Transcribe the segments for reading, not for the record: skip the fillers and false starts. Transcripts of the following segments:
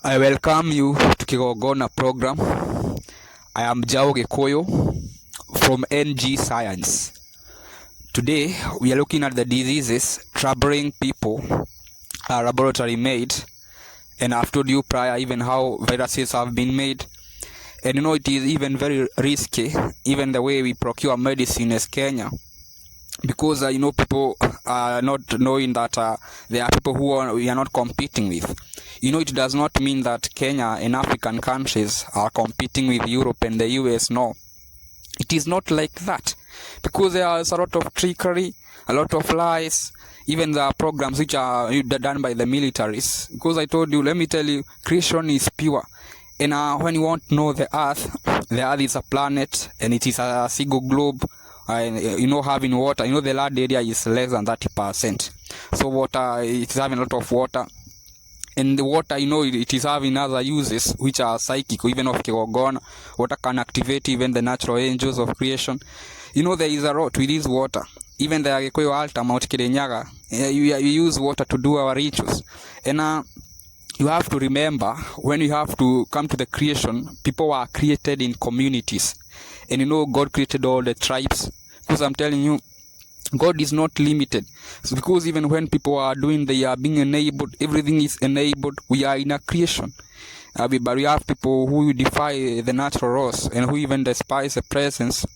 I welcome you to Kĩrĩnyaga program. I am Jao Gĩkũyũ from NG Science. Today we are looking at the diseases troubling people, laboratory made, and I've told you prior even how viruses have been made. And you know it is even very risky, even the way we procure medicine as Kenya, because people are not knowing that there are people who we are not competing with. It does not mean that Kenya and African countries are competing with Europe and the US. No, it is not like that, because there is a lot of trickery, a lot of lies, even the programs which are done by the militaries. Because I told you, let me tell you, creation is pure. And when you want to know the earth is a planet, and it is a single globe. Having water, the land area is less than 30%. So water, it is having a lot of water. And the water, it is having other uses which are psychic, even of Kĩrĩnyaga. Water can activate even the natural angels of creation. There is a lot with this water. Even the Altar Mount Kĩrĩnyaga, we use water to do our rituals. And you have to remember, when you have to come to the creation, people are created in communities. And God created all the tribes. Because I'm telling you, God is not limited. So because even when people are doing, they are being enabled, everything is enabled. We are in a creation. But we have people who defy the natural laws and who even despise the presence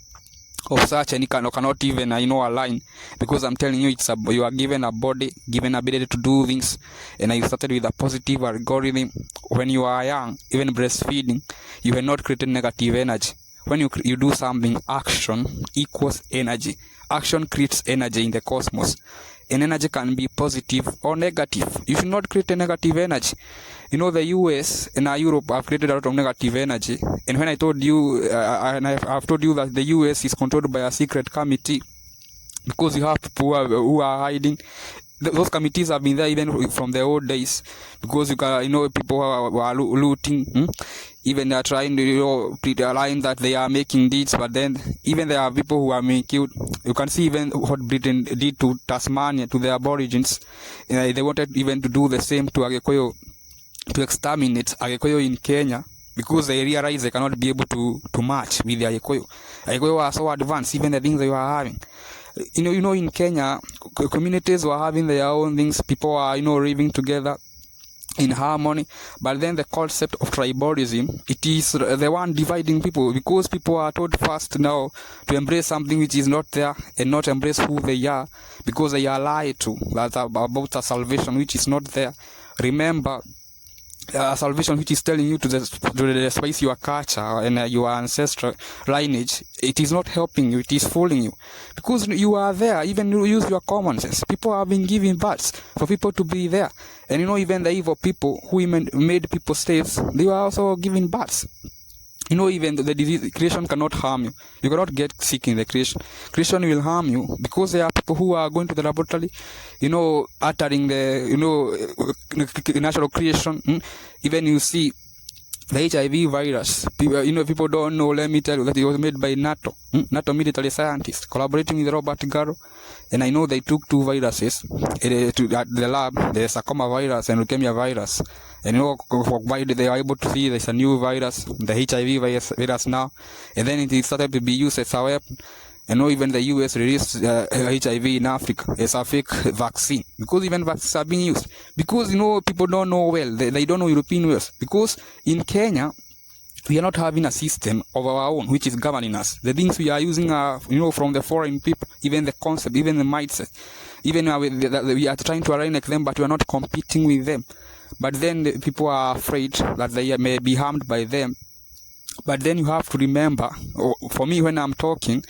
of such, and you cannot even align. Because I'm telling you, you are given a body, given ability to do things, and you started with a positive algorithm. When you are young, even breastfeeding, you have not created negative energy. When you do something, action equals energy. Action creates energy in the cosmos. And energy can be positive or negative. You should not create a negative energy. The US and Europe have created a lot of negative energy. And when I told you, I've told you that the US is controlled by a secret committee, because you have people who are hiding. Those committees have been there even from the old days, because people who are looting, even they are trying to align that they are making deeds, but then even there are people who are being killed. You can see even what Britain did to Tasmania, to the Aborigines. They wanted even to do the same to Agikuyu, to exterminate Agikuyu in Kenya, because they realize they cannot be able to match with the Agikuyu. Agikuyu are so advanced, even the things they were having. In Kenya, communities were having their own things. People are, living together in harmony. But then the concept of tribalism, it is the one dividing people, because people are told first now to embrace something which is not there and not embrace who they are, because they are lied to about a salvation which is not there. Remember, salvation which is telling you to despise your culture and your ancestral lineage, it is not helping you, it is fooling you, because you are there. Even you use your common sense. People have been giving births for people to be there, and even the evil people who made people slaves, they were also giving births. Even the disease, creation cannot harm you. You cannot get sick in the creation. Creation will harm you, because there are people who are going to the laboratory, uttering the, natural creation. Even you see the HIV virus. People don't know. Let me tell you that it was made by NATO. NATO military scientists collaborating with Robert Gallo. And I know they took two viruses at the lab, the Sarcoma virus and leukemia virus. And why they are able to see there's a new virus, the HIV virus now. And then it started to be used as a weapon. Even the US released HIV in Africa as a fake vaccine, because even vaccines are being used. Because people don't know well, they don't know European ways. Because in Kenya, we are not having a system of our own which is governing us. The things we are using are, from the foreign people, even the concept, even the mindset. Even we are trying to align like them, but we are not competing with them. But then the people are afraid that they may be harmed by them. But then you have to remember, for me when I'm talking,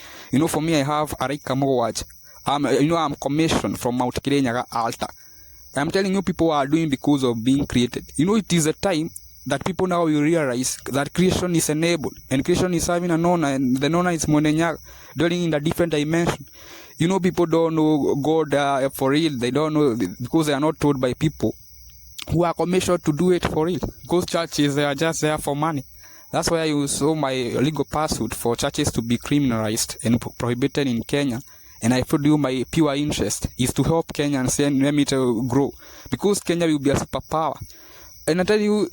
for me I have a Rika. I'm commissioned from Mount Kĩrĩnyaga Altar. I'm telling you, people are doing because of being created. It is a time that people now will realize that creation is enabled, and creation is having a nona, and the nona is Mwenenyaga, dwelling in a different dimension. People don't know God for real. They don't know, because they are not told by people who are commissioned to do it for real. Because churches, they are just there for money. That's why you saw my legal pursuit for churches to be criminalized and prohibited in Kenya. And I told you my pure interest is to help Kenyans and let me to grow. Because Kenya will be a superpower. And I tell you,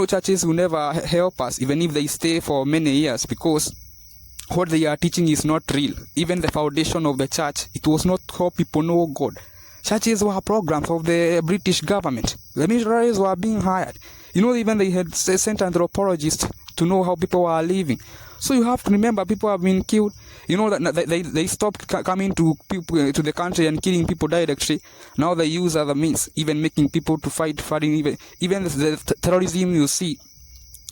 churches will never help us, even if they stay for many years, because what they are teaching is not real. Even the foundation of the church, it was not how people know God. Churches were programs of the British government. The missionaries were being hired. Even they had sent anthropologists to know how people were living. So you have to remember, people have been killed. That they stopped coming to people to the country and killing people directly. Now they use other means, even making people to fight, even the terrorism you see.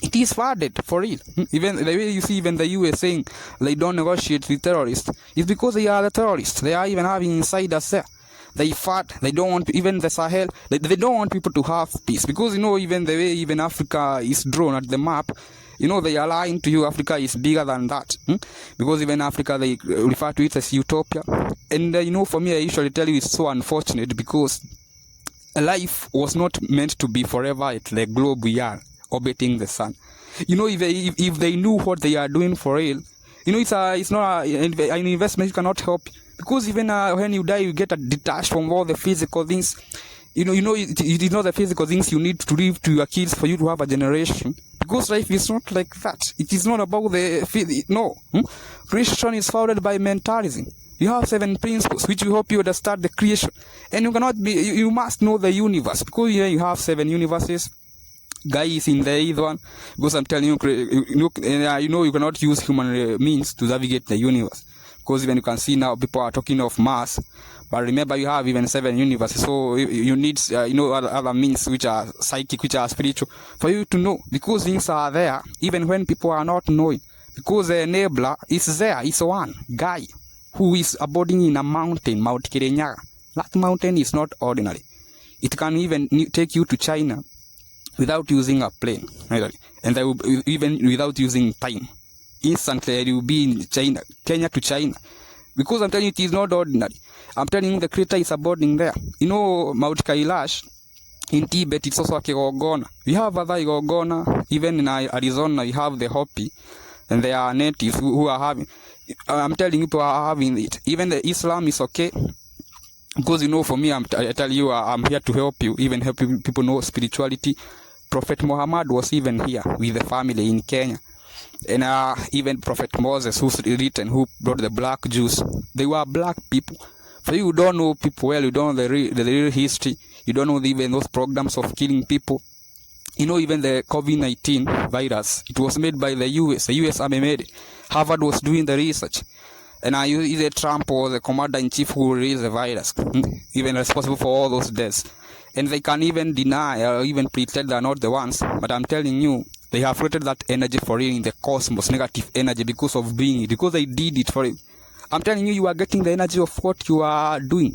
It is funded for real. Even the way you see even the US saying they don't negotiate with terrorists, it's because they are the terrorists. They are even having insiders there. They fight. They don't want, even the Sahel, they don't want people to have peace. Because, even the way even Africa is drawn at the map, they are lying to you. Africa is bigger than that. Because even Africa, they refer to it as utopia. And, for me, I usually tell you it's so unfortunate because life was not meant to be forever at the globe we are orbiting the sun. If they knew what they are doing for real, it's not an investment you cannot help. Because even when you die, you get detached from all the physical things. It is not the physical things you need to leave to your kids for you to have a generation. Because life is not like that. It is not about Christian is founded by mentalism. You have 7 principles which will help you understand the creation. And you must know the universe. Because you have 7 universes. Guy is in the 8th one. Because I'm telling you, you cannot use human means to navigate the universe. Because even you can see now people are talking of Mars, but remember you have even 7 universes, so you need other means which are psychic, which are spiritual, for you to know, because things are there even when people are not knowing. Because the enabler is there. It's one guy who is abiding in a mountain, Mount Kĩrĩnyaga. That mountain is not ordinary. It can even take you to China without using a plane, and even without using time. Instantly you will be in China, Kenya to China. Because I'm telling you, it is not ordinary. I'm telling you, the creator is abiding there. Mount Kailash in Tibet, it's also a Kigogona. We have other Kigogona. Even in Arizona, you have the Hopi, and they are natives who are having. I'm telling you, people are having it. Even the Islam is okay. Because for me, I tell you, I'm here to help you, even help people know spirituality. Prophet Muhammad was even here with the family in Kenya. And even Prophet Moses, who brought the black Jews, they were black people. For you who don't know people well, you don't know the real history, you don't know even those programs of killing people. Even the COVID-19 virus, it was made by the US. The US Army made it. Harvard was doing the research. And either Trump or the commander-in-chief who released the virus, even responsible for all those deaths. And they can even deny or even pretend they're not the ones. But I'm telling you, they have created that energy for you in the cosmos, negative energy, because of doing it, because they did it for you. I'm telling you, you are getting the energy of what you are doing,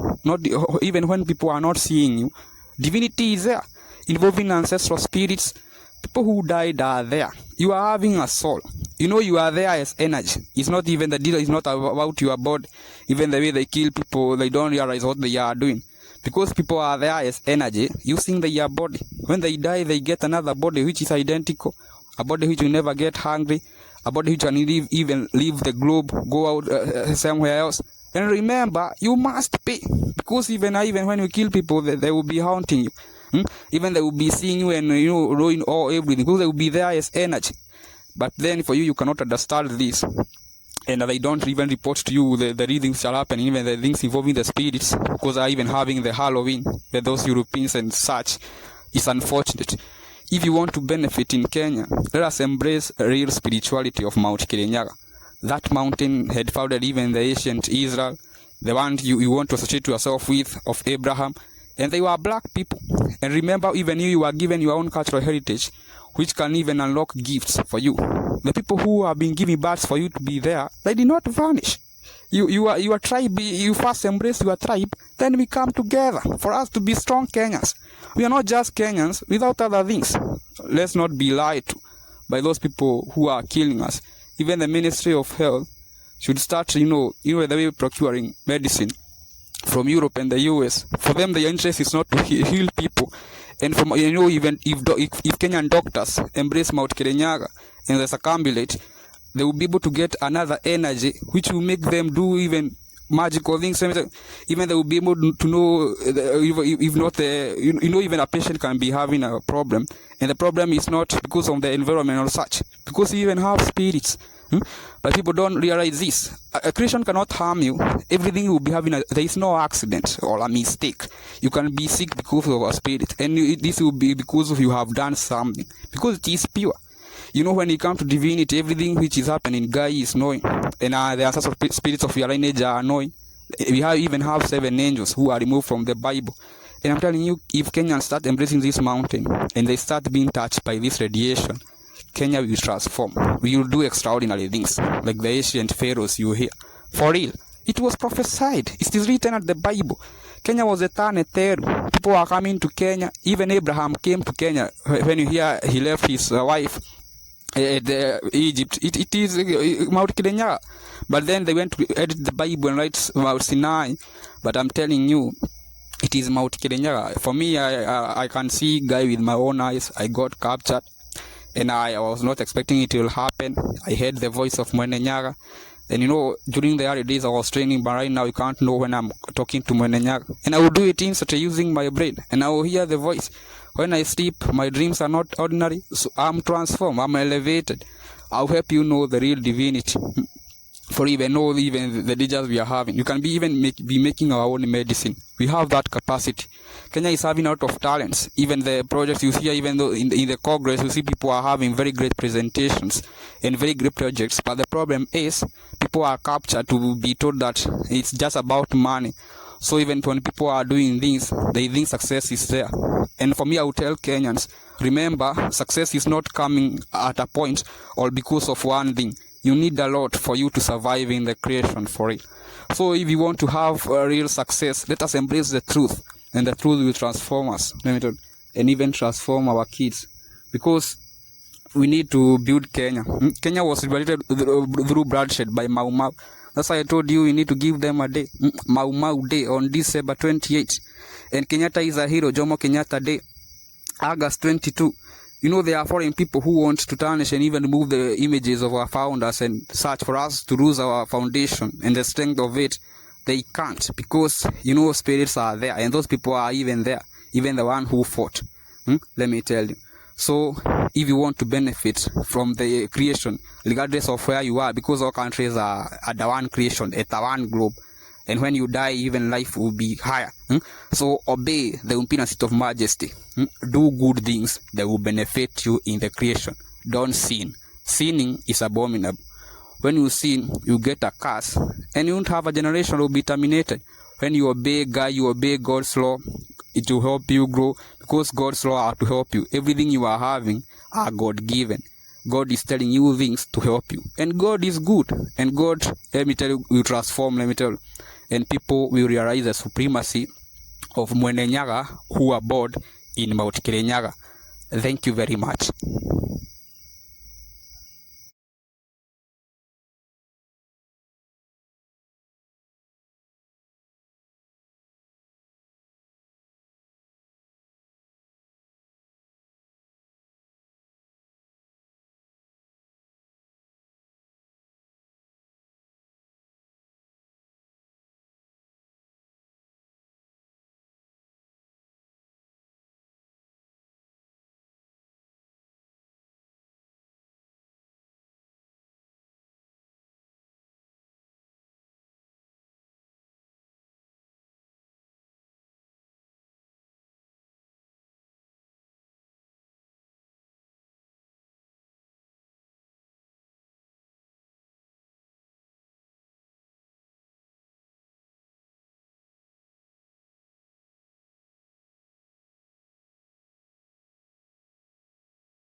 even when people are not seeing you. Divinity is there, involving ancestral spirits. People who died are there. You are having a soul. You are there as energy. It's not even, the deal is not about your body. Even the way they kill people, they don't realize what they are doing. Because people are there as energy, using their body. When they die, they get another body which is identical. A body which will never get hungry. A body which can even leave the globe, go out somewhere else. And remember, you must pay. Because even when you kill people, they will be haunting you. Even they will be seeing you and ruin everything. Because they will be there as energy. But then for you cannot understand this. And they don't even report to you the real things shall happen, even the things involving the spirits, because they are even having the Halloween, those Europeans and such. It's unfortunate. If you want to benefit in Kenya, let us embrace real spirituality of Mount Kĩrĩnyaga. That mountain had founded even the ancient Israel, the one you want to associate yourself with, of Abraham, and they were black people. And remember, even you are given your own cultural heritage, which can even unlock gifts for you. The people who have been giving birth for you to be there, they did not vanish. Your tribe, you first embrace your tribe, then we come together for us to be strong Kenyans. We are not just Kenyans without other things. Let's not be lied to by those people who are killing us. Even the Ministry of Health should start, the way procuring medicine from Europe and the US. For them, the interest is not to heal people. And from even if Kenyan doctors embrace Mount Kĩrĩnyaga and the circumambulate, they will be able to get another energy which will make them do even magical things. Even they will be able to know if not even a patient can be having a problem, and the problem is not because of the environment or such, because you even have spirits. But people don't realize this. A Christian cannot harm you. Everything you will be having, there is no accident or a mistake. You can be sick because of a spirit, and this will be because of you have done something, because it is pure. When it comes to divinity, everything which is happening, guy is knowing, and the ancestral spirits of your lineage are knowing. We even have 7 angels who are removed from the Bible. And I'm telling you, if Kenyans start embracing this mountain and they start being touched by this radiation, Kenya will transform. We will do extraordinary things, like the ancient pharaohs you hear. For real, it was prophesied. It is written at the Bible. Kenya was a Taneteru. People are coming to Kenya. Even Abraham came to Kenya. When you hear he left his wife Egypt, it is Mount Kĩrĩnyaga. But then they went to edit the Bible and write Mount Sinai. But I'm telling you, it is Mount Kĩrĩnyaga. For me, I can see guy with my own eyes. I got captured, and I was not expecting it will happen. I heard the voice of Mwenenyaga. And during the early days I was training, but right now you can't know when I'm talking to Mwenenyaga. And I will do it instantly using my brain, and I will hear the voice. When I sleep, my dreams are not ordinary, so I'm transformed, I'm elevated. I'll help you know the real divinity. For even the dangers we are having. You can be making our own medicine. We have that capacity. Kenya is having a lot of talents. Even the projects you see, even though in the Congress, you see people are having very great presentations and very great projects. But the problem is, people are captured to be told that it's just about money. So even when people are doing things, they think success is there. And for me, I would tell Kenyans, remember, success is not coming at a point or because of one thing. You need a lot for you to survive in the creation, for it. So if you want to have a real success, let us embrace the truth, and the truth will transform us, and even transform our kids, because we need to build Kenya. Kenya was liberated through bloodshed by Mau Mau. That's why I told you we need to give them a day, Mau Mau Day, on December 28. And Kenyatta is a hero, Jomo Kenyatta Day, August 22. There are foreign people who want to tarnish and even remove the images of our founders and such, for us to lose our foundation and the strength of it. They can't, because, spirits are there, and those people are even there, even the one who fought. Let me tell you. So, if you want to benefit from the creation, regardless of where you are, because all countries are at the one creation, at the one globe, and when you die, even life will be higher. So obey the imperial seat of majesty. Do good things that will benefit you in the creation. Don't sin. Sinning is abominable. When you sin, you get a curse, and you won't have a generation that will be terminated. When you obey God, you obey God's law, it will help you grow, because God's law are to help you. Everything you are having are God-given. God is telling you things to help you. And God is good. And God, let me tell you, will transform, let me tell you. And people will realize the supremacy of Mwenenyaga, who are born in Mount Kĩrĩnyaga. Thank you very much.